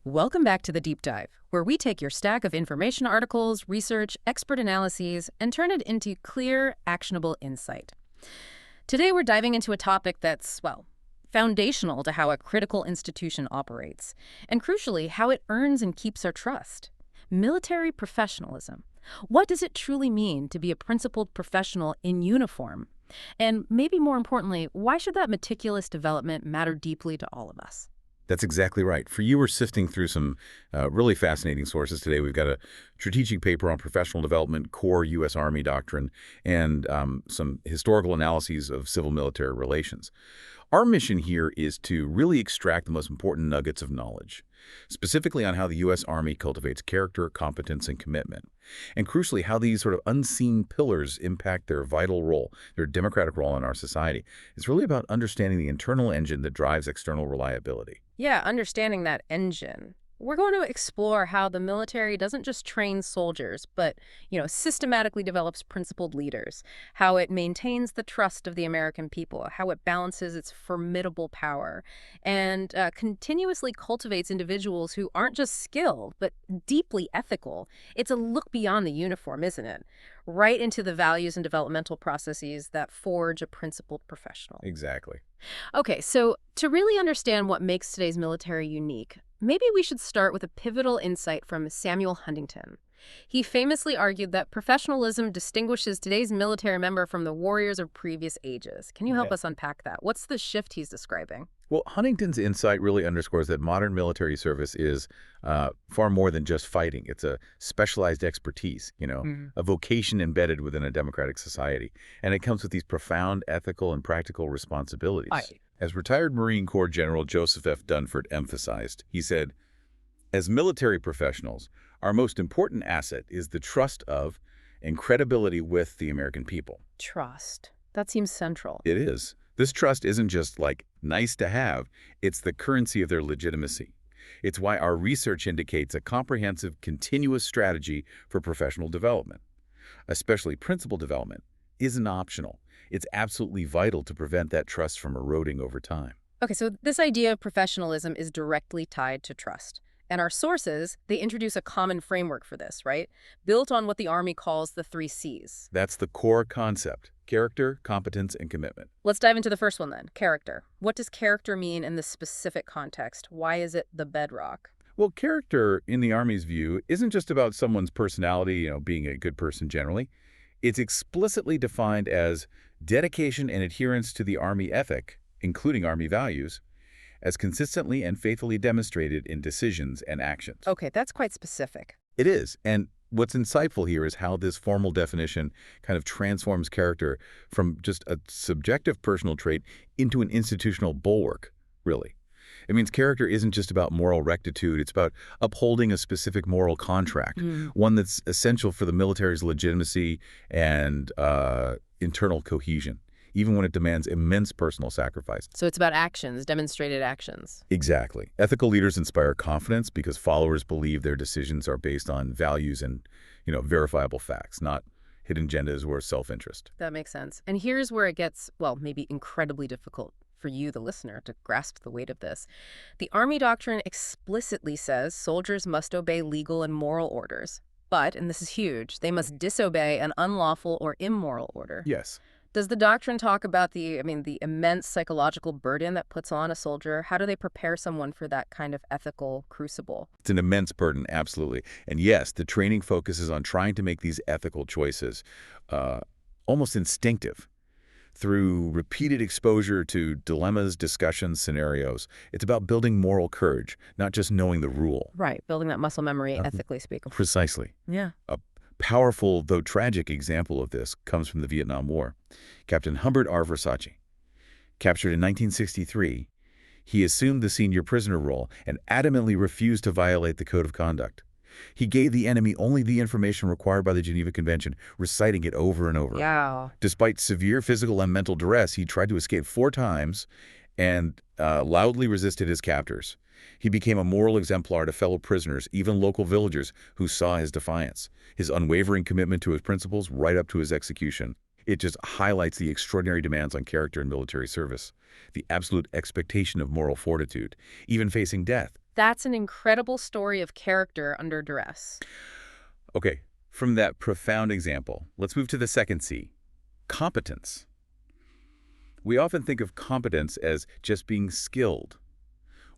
Welcome back to the Deep Dive, where we take your stack of information articles, research, expert analyses, and turn it into clear, actionable insight. Today we're diving into a topic that's, well, foundational to how a critical institution operates, and crucially, how it earns and keeps our trust. Military professionalism. What does it truly mean to be a principled professional in uniform? And maybe more importantly, why should that meticulous development matter deeply to all of us? That's exactly right. For you, we're sifting through some really fascinating sources today. We've got a strategic paper on professional development, core U.S. Army doctrine, and some historical analyses of civil-military relations. Our mission here is to really extract the most important nuggets of knowledge, specifically on how the U.S. Army cultivates character, competence, and commitment, and crucially, how these sort of unseen pillars impact their vital role, their democratic role in our society. It's really about understanding the internal engine that drives external reliability. Yeah, understanding that engine. We're going to explore how the military doesn't just train soldiers, but, systematically develops principled leaders, how it maintains the trust of the American people, how it balances its formidable power, and continuously cultivates individuals who aren't just skilled, but deeply ethical. It's a look beyond the uniform, isn't it? Right into the values and developmental processes that forge a principled professional. Exactly. Okay, so to really understand what makes today's military unique, maybe we should start with a pivotal insight from Samuel Huntington. He famously argued that professionalism distinguishes today's military member from the warriors of previous ages. Can you help us unpack that? What's the shift he's describing? Well, Huntington's insight really underscores that modern military service is far more than just fighting. It's a specialized expertise, a vocation embedded within a democratic society. And it comes with these profound ethical and practical responsibilities. As retired Marine Corps General Joseph F. Dunford emphasized, he said, "As military professionals, our most important asset is the trust of and credibility with the American people." Trust. That seems central. It is. This trust isn't just nice to have, it's the currency of their legitimacy. It's why our research indicates a comprehensive, continuous strategy for professional development. Especially principal development isn't optional. It's absolutely vital to prevent that trust from eroding over time. Okay, so this idea of professionalism is directly tied to trust. And our sources, they introduce a common framework for this, right? Built on what the Army calls the 3 C's. That's the core concept: character, competence, and commitment. Let's dive into the first one then, character. What does character mean in this specific context? Why is it the bedrock? Well, character, in the Army's view, isn't just about someone's personality, being a good person generally. It's explicitly defined as dedication and adherence to the Army ethic, including Army values, as consistently and faithfully demonstrated in decisions and actions. Okay, that's quite specific. It is, and what's insightful here is how this formal definition kind of transforms character from just a subjective personal trait into an institutional bulwark, really. It means character isn't just about moral rectitude, it's about upholding a specific moral contract, one that's essential for the military's legitimacy and internal cohesion, even when it demands immense personal sacrifice. So it's about actions, demonstrated actions. Exactly. Ethical leaders inspire confidence because followers believe their decisions are based on values and, verifiable facts, not hidden agendas or self-interest. That makes sense. And here's where it gets, maybe incredibly difficult for you, the listener, to grasp the weight of this. The Army doctrine explicitly says soldiers must obey legal and moral orders. But, and this is huge, they must disobey an unlawful or immoral order. Yes. Does the doctrine talk about the immense psychological burden that puts on a soldier? How do they prepare someone for that kind of ethical crucible? It's an immense burden, absolutely. And yes, the training focuses on trying to make these ethical choices almost instinctive. Through repeated exposure to dilemmas, discussions, scenarios, it's about building moral courage, not just knowing the rule. Right, building that muscle memory, ethically speaking. Precisely. Yeah. A powerful, though tragic, example of this comes from the Vietnam War. Captain Humbert R. Versace. Captured in 1963, he assumed the senior prisoner role and adamantly refused to violate the code of conduct. He gave the enemy only the information required by the Geneva Convention, reciting it over and over. Yeah. Despite severe physical and mental duress, he tried to escape 4 times and loudly resisted his captors. He became a moral exemplar to fellow prisoners, even local villagers, who saw his defiance, his unwavering commitment to his principles right up to his execution. It just highlights the extraordinary demands on character in military service, the absolute expectation of moral fortitude, even facing death. That's an incredible story of character under duress. Okay, from that profound example, let's move to the second C, competence. We often think of competence as just being skilled.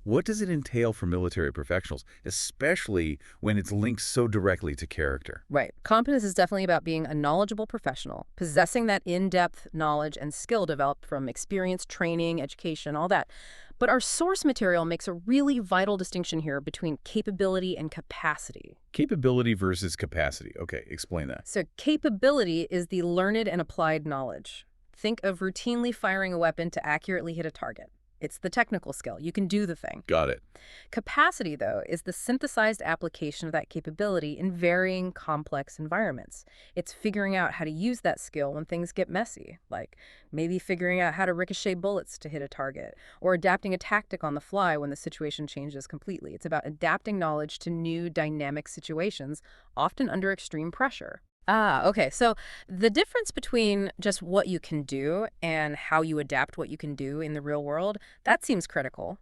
What does it entail for military professionals, especially when it's linked so directly to character? Right. Competence is definitely about being a knowledgeable professional, possessing that in-depth knowledge and skill developed from experience, training, education, all that. But our source material makes a really vital distinction here between capability and capacity. Capability versus capacity. Okay, explain that. So capability is the learned and applied knowledge. Think of routinely firing a weapon to accurately hit a target. It's the technical skill. You can do the thing. Got it. Capacity, though, is the synthesized application of that capability in varying complex environments. It's figuring out how to use that skill when things get messy, like maybe figuring out how to ricochet bullets to hit a target, or adapting a tactic on the fly when the situation changes completely. It's about adapting knowledge to new dynamic situations, often under extreme pressure. Ah, okay. So the difference between just what you can do and how you adapt what you can do in the real world, that seems critical.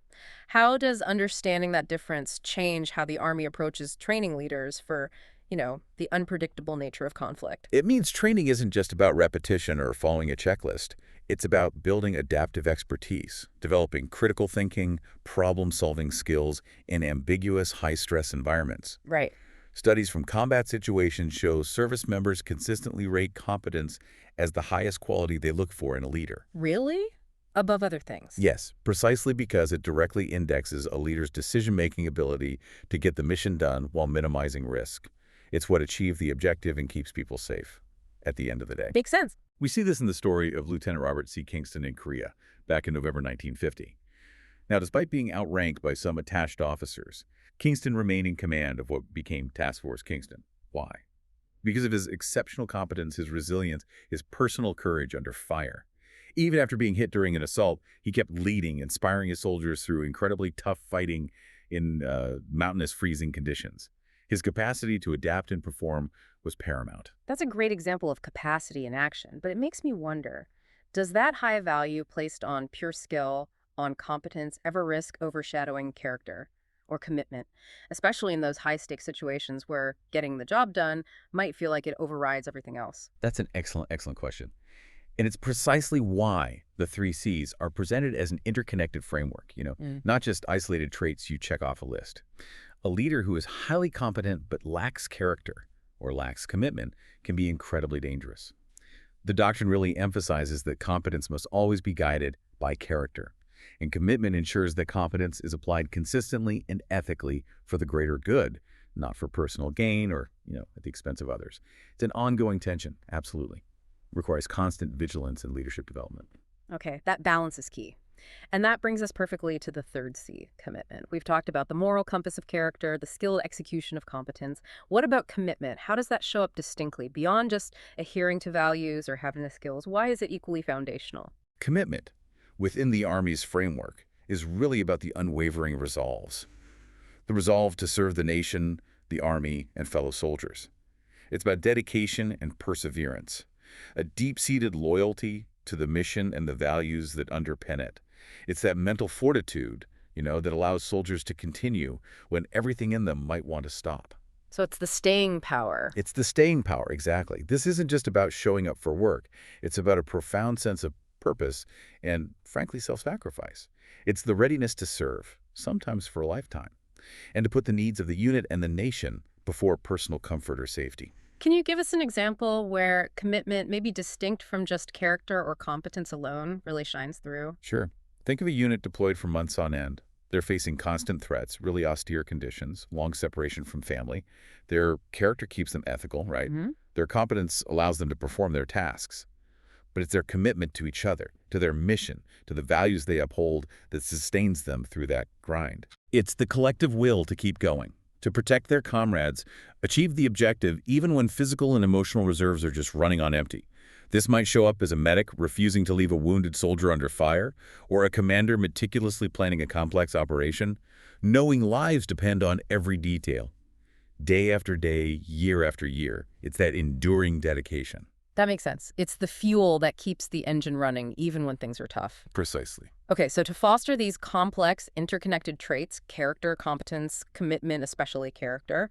How does understanding that difference change how the Army approaches training leaders for, the unpredictable nature of conflict? It means training isn't just about repetition or following a checklist. It's about building adaptive expertise, developing critical thinking, problem-solving skills in ambiguous, high-stress environments. Right. Studies from combat situations show service members consistently rate competence as the highest quality they look for in a leader. Really? Above other things? Yes, precisely because it directly indexes a leader's decision-making ability to get the mission done while minimizing risk. It's what achieved the objective and keeps people safe at the end of the day. Makes sense. We see this in the story of Lieutenant Robert C. Kingston in Korea back in November 1950. Now, despite being outranked by some attached officers, Kingston remained in command of what became Task Force Kingston. Why? Because of his exceptional competence, his resilience, his personal courage under fire. Even after being hit during an assault, he kept leading, inspiring his soldiers through incredibly tough fighting in mountainous freezing conditions. His capacity to adapt and perform was paramount. That's a great example of capacity in action, but it makes me wonder, does that high value placed on pure skill, on competence, ever risk overshadowing character or commitment, especially in those high-stakes situations where getting the job done might feel like it overrides everything else? That's an excellent question. And it's precisely why the 3 C's are presented as an interconnected framework, not just isolated traits you check off a list. A leader who is highly competent but lacks character or lacks commitment can be incredibly dangerous. The doctrine really emphasizes that competence must always be guided by character, and commitment ensures that competence is applied consistently and ethically for the greater good, not for personal gain or, at the expense of others. It's an ongoing tension, absolutely. Requires constant vigilance and leadership development. Okay, that balance is key. And that brings us perfectly to the third C, commitment. We've talked about the moral compass of character, the skilled execution of competence. What about commitment? How does that show up distinctly beyond just adhering to values or having the skills? Why is it equally foundational? Commitment, within the Army's framework, is really about the unwavering resolves. The resolve to serve the nation, the Army, and fellow soldiers. It's about dedication and perseverance, a deep-seated loyalty to the mission and the values that underpin it. It's that mental fortitude, that allows soldiers to continue when everything in them might want to stop. So it's the staying power. It's the staying power, exactly. This isn't just about showing up for work. It's about a profound sense of purpose and, frankly, self-sacrifice. It's the readiness to serve, sometimes for a lifetime, and to put the needs of the unit and the nation before personal comfort or safety. Can you give us an example where commitment, maybe distinct from just character or competence alone, really shines through? Sure. Think of a unit deployed for months on end. They're facing constant threats, really austere conditions, long separation from family. Their character keeps them ethical, right? Mm-hmm. Their competence allows them to perform their tasks. But it's their commitment to each other, to their mission, to the values they uphold that sustains them through that grind. It's the collective will to keep going, to protect their comrades, achieve the objective even when physical and emotional reserves are just running on empty. This might show up as a medic refusing to leave a wounded soldier under fire, or a commander meticulously planning a complex operation, knowing lives depend on every detail. Day after day, year after year, it's that enduring dedication. That makes sense. It's the fuel that keeps the engine running even when things are tough. Precisely. Okay, so to foster these complex, interconnected traits, character, competence, commitment, especially character,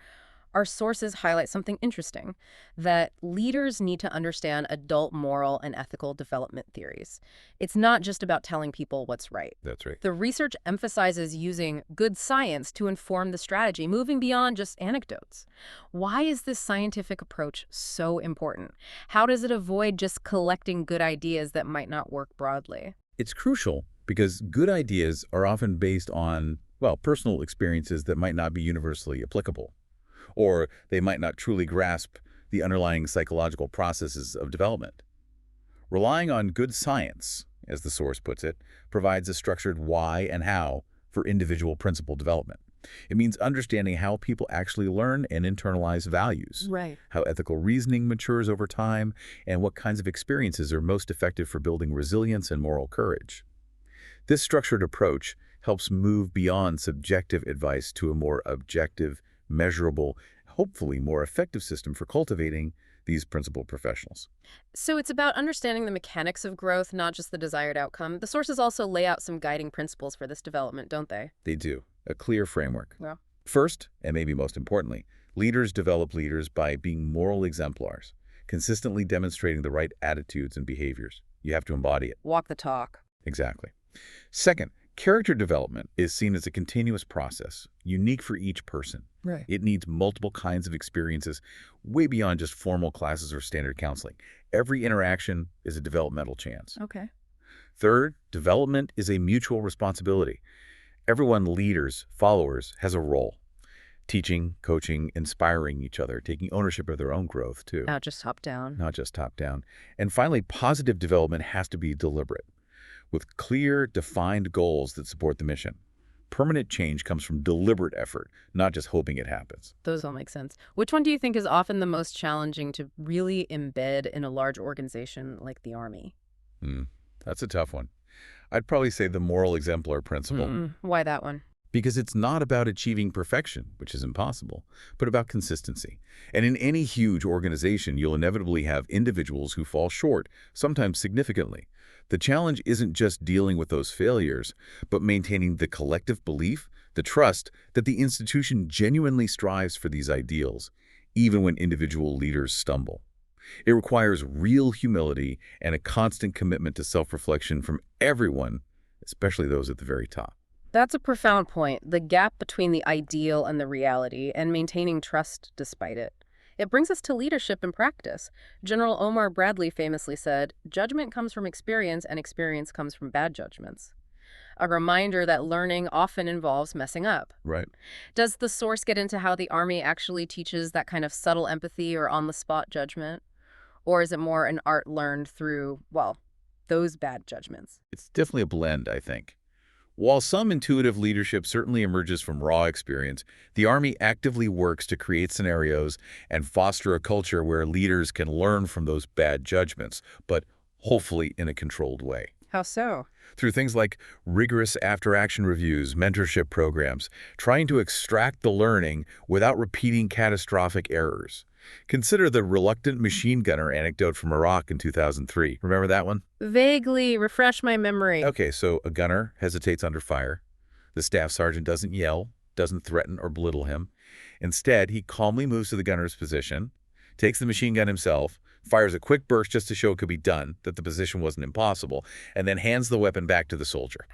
our sources highlight something interesting, that leaders need to understand adult moral and ethical development theories. It's not just about telling people what's right. That's right. The research emphasizes using good science to inform the strategy, moving beyond just anecdotes. Why is this scientific approach so important? How does it avoid just collecting good ideas that might not work broadly? It's crucial because good ideas are often based on, well, personal experiences that might not be universally applicable, or they might not truly grasp the underlying psychological processes of development. Relying on good science, as the source puts it, provides a structured why and how for individual principle development. It means understanding how people actually learn and internalize values, Right. how ethical reasoning matures over time, and what kinds of experiences are most effective for building resilience and moral courage. This structured approach helps move beyond subjective advice to a more objective, measurable, hopefully more effective system for cultivating these principal professionals. So it's about understanding the mechanics of growth, not just the desired outcome. The sources also lay out some guiding principles for this development, don't they? They do. A clear framework. Well, First, and maybe most importantly, leaders develop leaders by being moral exemplars, consistently demonstrating the right attitudes and behaviors. You have to embody it. walk the talk. Exactly. Second, character development is seen as a continuous process, unique for each person. Right. It needs multiple kinds of experiences, way beyond just formal classes or standard counseling. Every interaction is a developmental chance. Okay. Third, development is a mutual responsibility. Everyone, leaders, followers, has a role. Teaching, coaching, inspiring each other, taking ownership of their own growth, too. Not just top down. Not just top-down. And finally, positive development has to be deliberate, with clear, defined goals that support the mission. Permanent change comes from deliberate effort, not just hoping it happens. Those all make sense. Which one do you think is often the most challenging to really embed in a large organization like the Army? That's a tough one. I'd probably say the moral exemplar principle, Why that one? because it's not about achieving perfection, which is impossible, but about consistency. And in any huge organization, you'll inevitably have individuals who fall short, sometimes significantly. The challenge isn't just dealing with those failures, but maintaining the collective belief, the trust, that the institution genuinely strives for these ideals, even when individual leaders stumble. It requires real humility and a constant commitment to self-reflection from everyone, especially those at the very top. That's a profound point, the gap between the ideal and the reality, and maintaining trust despite it. It brings us to leadership in practice. General Omar Bradley famously said, "Judgment comes from experience, and experience comes from bad judgments." A reminder that learning often involves messing up. Right. Does the source get into how the Army actually teaches that kind of subtle empathy or on-the-spot judgment? Or is it more an art learned through, well, those bad judgments? It's definitely a blend, I think. While some intuitive leadership certainly emerges from raw experience, the Army actively works to create scenarios and foster a culture where leaders can learn from those bad judgments, but hopefully in a controlled way. How so? Through things like rigorous after-action reviews, mentorship programs, trying to extract the learning without repeating catastrophic errors. Consider the reluctant machine gunner anecdote from Iraq in 2003. Remember that one? Vaguely, refresh my memory. Okay, so a gunner hesitates under fire. The staff sergeant doesn't yell, doesn't threaten or belittle him. Instead, he calmly moves to the gunner's position, takes the machine gun himself, fires a quick burst just to show it could be done, that the position wasn't impossible, and then hands the weapon back to the soldier.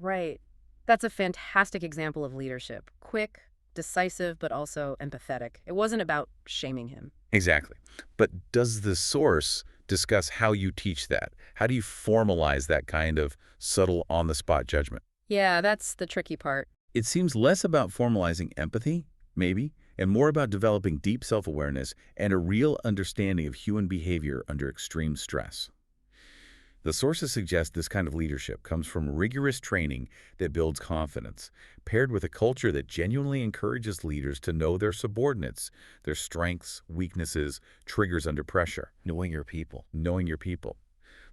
Right. That's a fantastic example of leadership. Quick, decisive, but also empathetic. It wasn't about shaming him. Exactly. But does the source discuss how you teach that? How do you formalize that kind of subtle, on-the-spot judgment? Yeah, that's the tricky part. It seems less about formalizing empathy, maybe, and more about developing deep self-awareness and a real understanding of human behavior under extreme stress. The sources suggest this kind of leadership comes from rigorous training that builds confidence, paired with a culture that genuinely encourages leaders to know their subordinates, their strengths, weaknesses, triggers under pressure. Knowing your people. Knowing your people.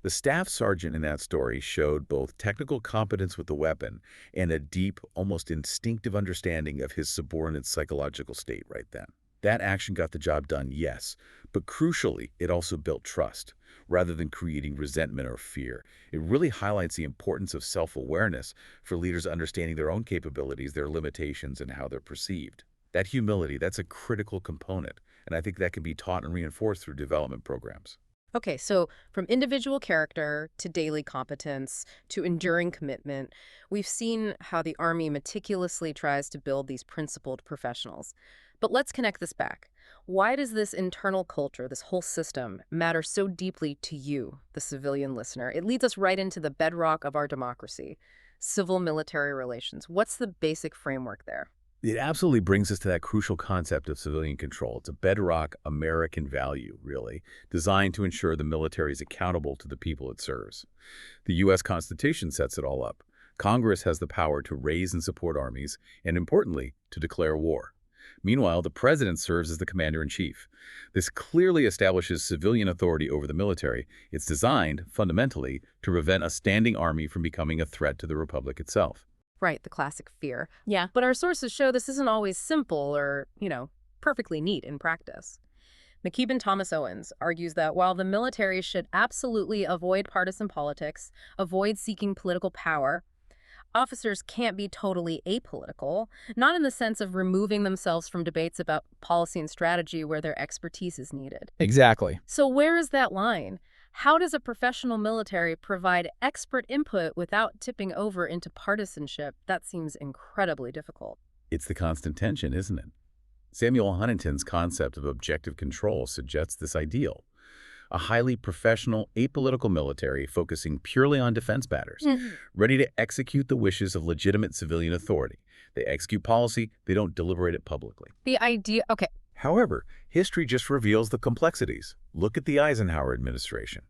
The staff sergeant in that story showed both technical competence with the weapon and a deep, almost instinctive understanding of his subordinate's psychological state right then. That action got the job done, yes, but crucially, it also built trust, rather than creating resentment or fear. It really highlights the importance of self-awareness for leaders understanding their own capabilities, their limitations, and how they're perceived. That humility, that's a critical component, and I think that can be taught and reinforced through development programs. Okay, so from individual character to daily competence to enduring commitment, we've seen how the Army meticulously tries to build these principled professionals. But let's connect this back. Why does this internal culture, this whole system, matter so deeply to you, the civilian listener? It leads us right into the bedrock of our democracy, civil-military relations. What's the basic framework there? It absolutely brings us to that crucial concept of civilian control. It's a bedrock American value, really, designed to ensure the military is accountable to the people it serves. The U.S. Constitution sets it all up. Congress has the power to raise and support armies, and importantly, to declare war. Meanwhile, the president serves as the commander-in-chief. This clearly establishes civilian authority over the military. It's designed, fundamentally, to prevent a standing army from becoming a threat to the republic itself. Right, the classic fear. Yeah. But our sources show this isn't always simple or, perfectly neat in practice. Mackubin Thomas Owens argues that while the military should absolutely avoid partisan politics, avoid seeking political power, officers can't be totally apolitical, not in the sense of removing themselves from debates about policy and strategy where their expertise is needed. Exactly. So where is that line? How does a professional military provide expert input without tipping over into partisanship? That seems incredibly difficult. It's the constant tension, isn't it? Samuel Huntington's concept of objective control suggests this ideal. A highly professional, apolitical military focusing purely on defense matters, ready to execute the wishes of legitimate civilian authority. They execute policy, they don't deliberate it publicly. The idea, okay. However, history just reveals the complexities. Look at the Eisenhower administration.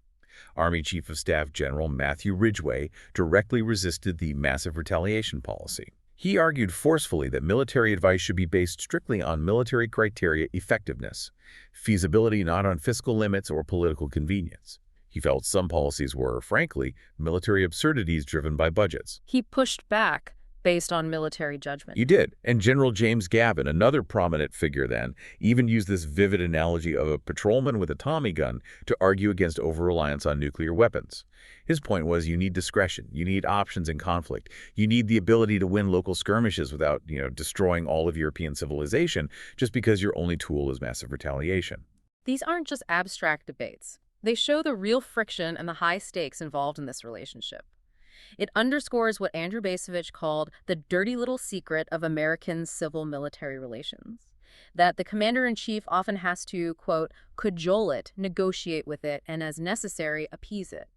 Army Chief of Staff General Matthew Ridgway directly resisted the massive retaliation policy. He argued forcefully that military advice should be based strictly on military criteria effectiveness, feasibility not on fiscal limits or political convenience. He felt some policies were, frankly, military absurdities driven by budgets. He pushed back based on military judgment. He did, and General James Gavin, another prominent figure then, even used this vivid analogy of a patrolman with a Tommy gun to argue against over-reliance on nuclear weapons. His point was you need discretion, you need options in conflict, you need the ability to win local skirmishes without, destroying all of European civilization just because your only tool is massive retaliation. These aren't just abstract debates. They show the real friction and the high stakes involved in this relationship. It underscores what Andrew Bacevich called the dirty little secret of American civil-military relations, that the commander-in-chief often has to, quote, cajole it, negotiate with it, and as necessary, appease it.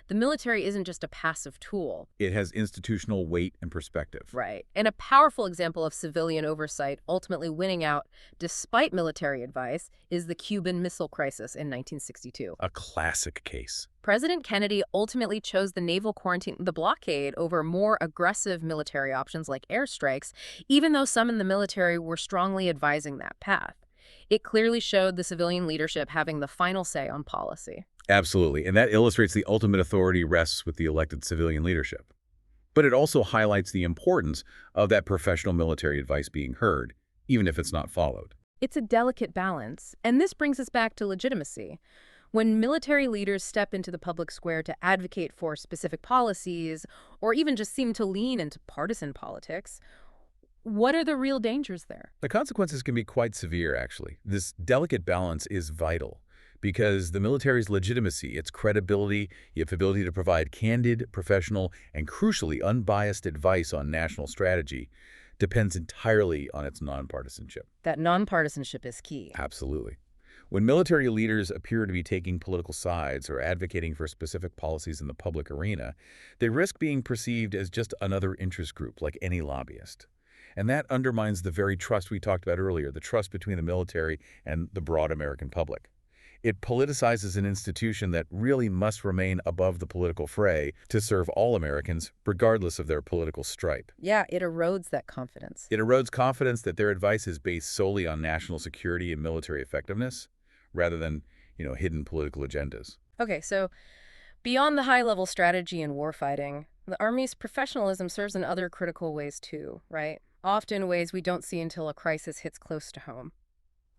The military isn't just a passive tool. It has institutional weight and perspective. Right. And a powerful example of civilian oversight ultimately winning out despite military advice is the Cuban Missile Crisis in 1962. A classic case. President Kennedy ultimately chose the naval quarantine, the blockade, over more aggressive military options like airstrikes, even though some in the military were strongly advising that path. It clearly showed the civilian leadership having the final say on policy. Absolutely, and that illustrates the ultimate authority rests with the elected civilian leadership. But it also highlights the importance of that professional military advice being heard, even if it's not followed. It's a delicate balance, and this brings us back to legitimacy. When military leaders step into the public square to advocate for specific policies, or even just seem to lean into partisan politics, what are the real dangers there? The consequences can be quite severe, actually. This delicate balance is vital because the military's legitimacy, its credibility, its ability to provide candid, professional, and crucially unbiased advice on national strategy depends entirely on its nonpartisanship. That nonpartisanship is key. Absolutely. When military leaders appear to be taking political sides or advocating for specific policies in the public arena, they risk being perceived as just another interest group like any lobbyist. And that undermines the very trust we talked about earlier, the trust between the military and the broad American public. It politicizes an institution that really must remain above the political fray to serve all Americans, regardless of their political stripe. Yeah, it erodes that confidence. It erodes confidence that their advice is based solely on national security and military effectiveness, rather than, hidden political agendas. Okay, so beyond the high-level strategy and warfighting, the Army's professionalism serves in other critical ways too, right? Often ways we don't see until a crisis hits close to home.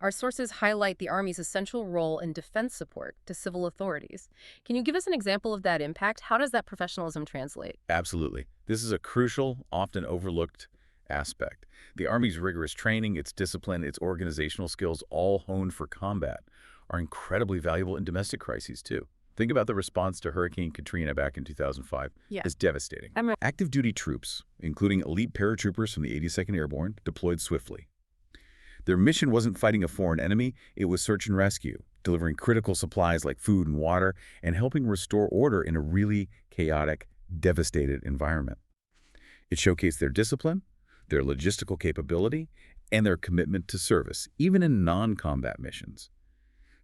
Our sources highlight the Army's essential role in defense support to civil authorities. Can you give us an example of that impact? How does that professionalism translate? Absolutely. This is a crucial, often overlooked aspect. The Army's rigorous training, its discipline, its organizational skills, all honed for combat, are incredibly valuable in domestic crises, too. Think about the response to Hurricane Katrina back in 2005. Yeah. It's devastating. Active duty troops, including elite paratroopers from the 82nd Airborne, deployed swiftly. Their mission wasn't fighting a foreign enemy, it was search and rescue, delivering critical supplies like food and water, and helping restore order in a really chaotic, devastated environment. It showcased their discipline, their logistical capability, and their commitment to service, even in non-combat missions.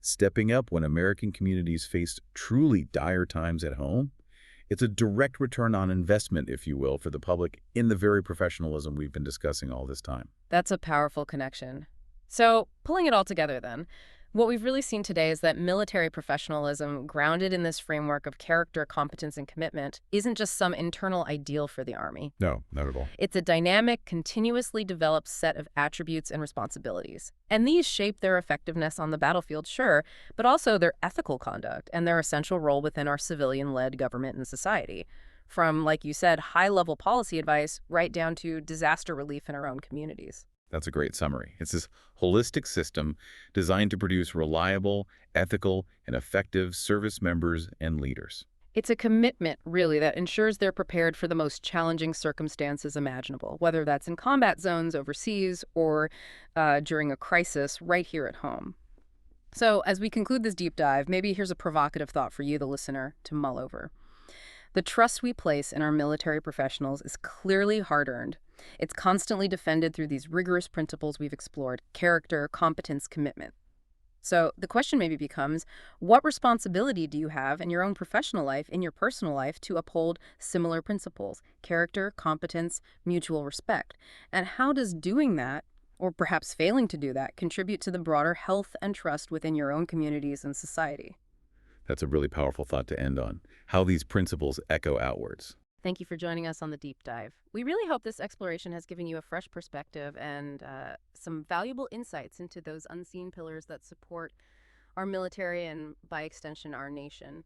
Stepping up when American communities faced truly dire times at home, it's a direct return on investment, if you will, for the public in the very professionalism we've been discussing all this time. That's a powerful connection. So, pulling it all together then, what we've really seen today is that military professionalism, grounded in this framework of character, competence, and commitment, isn't just some internal ideal for the Army. No, not at all. It's a dynamic, continuously developed set of attributes and responsibilities. And these shape their effectiveness on the battlefield, sure, but also their ethical conduct and their essential role within our civilian-led government and society. From, like you said, high-level policy advice right down to disaster relief in our own communities. That's a great summary. It's this holistic system designed to produce reliable, ethical, and effective service members and leaders. It's a commitment, really, that ensures they're prepared for the most challenging circumstances imaginable, whether that's in combat zones overseas or during a crisis right here at home. So, as we conclude this deep dive, maybe here's a provocative thought for you, the listener, to mull over. The trust we place in our military professionals is clearly hard-earned. It's constantly defended through these rigorous principles we've explored: character, competence, commitment. So the question maybe becomes, what responsibility do you have in your own professional life, in your personal life, to uphold similar principles: character, competence, mutual respect? And how does doing that, or perhaps failing to do that, contribute to the broader health and trust within your own communities and society? That's a really powerful thought to end on, how these principles echo outwards. Thank you for joining us on the deep dive. We really hope this exploration has given you a fresh perspective and some valuable insights into those unseen pillars that support our military and, by extension, our nation.